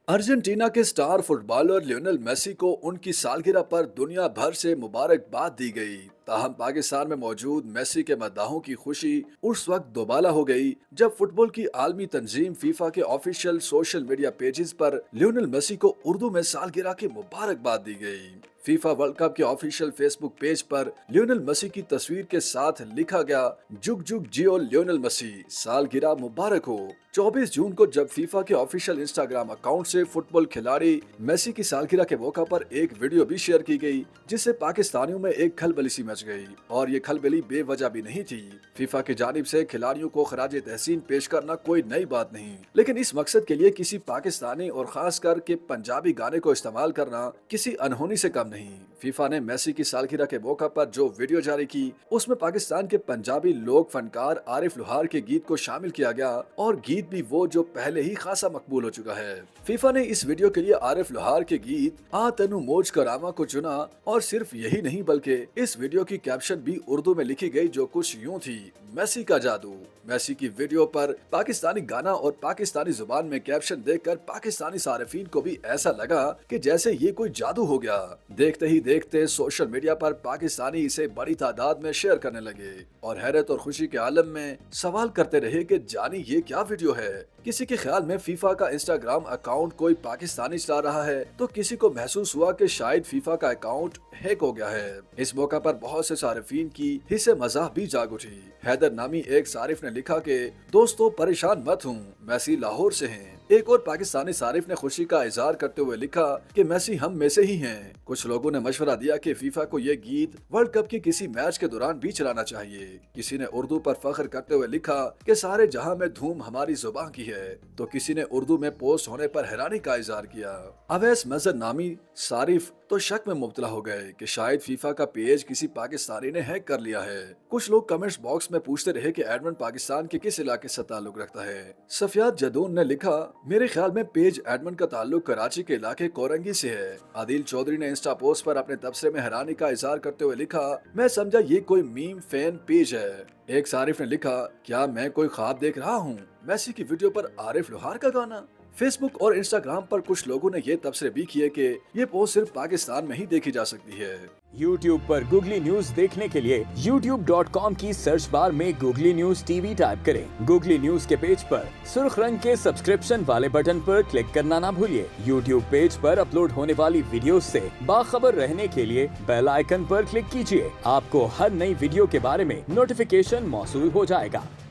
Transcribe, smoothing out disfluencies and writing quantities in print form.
Argentina के star footballer Lionel Messi को उनकी सालगिरह पर दुनिया भर से मुबारकबाद दी गई। ताहम पाकिस्तान में मौजूद मेसी के मद्दाहों की खुशी उस वक्त दोबाला हो गई जब फुटबॉल की आलमी तंजीम फीफा के ऑफिशियल सोशल मीडिया पेजेस पर लियोनेल मेसी को उर्दू में सालगिरह की मुबारकबाद दी गई। फीफा वर्ल्ड कप के ऑफिशियल फेसबुक पेज पर लियोनेल मेसी की तस्वीर के साथ लिखा गया, जुग जुग जियो लियोनेल मेसी, सालगिरह मुबारक हो। 24 जून को जब फीफा के ऑफिशियल इंस्टाग्राम अकाउंट से फुटबॉल खिलाड़ी मेसी की सालगिरह के मौका पर एक वीडियो भी शेयर की गई, जिससे पाकिस्तानियों में एक खलबली सी मच गई। और ये खलबली बेवजह भी नहीं थी। फीफा की जानिब से खिलाड़ियों को खराजे तहसीन पेश करना कोई नई बात नहीं, लेकिन इस मकसद के लिए किसी पाकिस्तानी और खास कर के पंजाबी गाने को इस्तेमाल करना किसी अनहोनी से कम नहीं। फीफा ने मेसी की सालगिरह के मौका पर जो वीडियो जारी की, उसमें पाकिस्तान के पंजाबी लोक फनकार आरिफ लोहार के गीत को शामिल किया गया, और गीत भी वो जो पहले ही खासा मकबूल हो चुका है। फीफा ने इस वीडियो के लिए आरिफ लोहार के गीत आ तनु मोज करामा को चुना, और सिर्फ यही नहीं बल्कि इस वीडियो की कैप्शन भी उर्दू में लिखी गई, जो कुछ यूं थी, मेसी का जादू। मेसी की वीडियो पर पाकिस्तानी गाना और पाकिस्तानी जुबान में कैप्शन देखकर पाकिस्तानी सारिफीन को भी ऐसा लगा कि जैसे ये कोई जादू हो गया। देखते ही देखते सोशल मीडिया पर पाकिस्तानी इसे बड़ी तादाद में शेयर करने लगे और हैरत और खुशी के आलम में सवाल करते रहे कि जानी ये क्या वीडियो है। किसी के ख्याल में फीफा का इंस्टाग्राम अकाउंट कोई पाकिस्तानी चला रहा है, तो किसी को महसूस हुआ कि शायद फीफा का अकाउंट हैक हो गया है। इस मौका पर बहुत से सारिफीन की हिस्से मजाक भी जाग उठी। हैदर नामी एक सारिफ ने लिखा कि दोस्तों परेशान मत हूँ, मेसी लाहौर से हैं। एक और पाकिस्तानी सारिफ ने खुशी का इजहार करते हुए लिखा कि मेसी हम में से ही हैं। कुछ लोगों ने मशवरा दिया कि फीफा को ये गीत वर्ल्ड कप के किसी मैच के दौरान भी चलाना चाहिए। किसी ने उर्दू पर फख्र करते हुए लिखा कि सारे जहां में धूम हमारी जुबान की है, तो किसी ने उर्दू में पोस्ट होने पर हैरानी का इजहार किया। अवैस मजहर नामी सारिफ तो शक में मुब्तला हो गए कि शायद फीफा का पेज किसी पाकिस्तानी ने हैक कर लिया है। कुछ लोग कमेंट्स बॉक्स में पूछते रहे कि एडमंड पाकिस्तान के किस इलाके से ताल्लुक रखता है। सफियात जदून ने लिखा, मेरे ख्याल में पेज एडमंड का ताल्लुक कराची के इलाके कोरंगी से है। आदिल चौधरी ने इंस्टा पोस्ट पर अपने तबसरे में हैरानी का इजहार करते हुए लिखा, मैं समझा ये कोई मीम फैन पेज है। एक सारिफ ने लिखा, क्या मैं कोई ख्वाब देख रहा हूँ, मेसी की वीडियो पर आरिफ लोहार का गाना। फेसबुक और इंस्टाग्राम पर कुछ लोगों ने ये तबसरे भी किए कि ये पोस्ट सिर्फ पाकिस्तान में ही देखी जा सकती है। YouTube पर गूगली न्यूज देखने के लिए youtube.com की सर्च बार में गूगली न्यूज टीवी टाइप करें। गूगली न्यूज के पेज पर सुर्ख रंग के सब्सक्रिप्शन वाले बटन पर क्लिक करना ना भूलिए। YouTube पेज पर अपलोड होने वाली वीडियोस से बाखबर रहने के लिए बेल आइकन पर क्लिक कीजिए। आपको हर नई वीडियो के बारे में नोटिफिकेशन मौसूल हो जाएगा।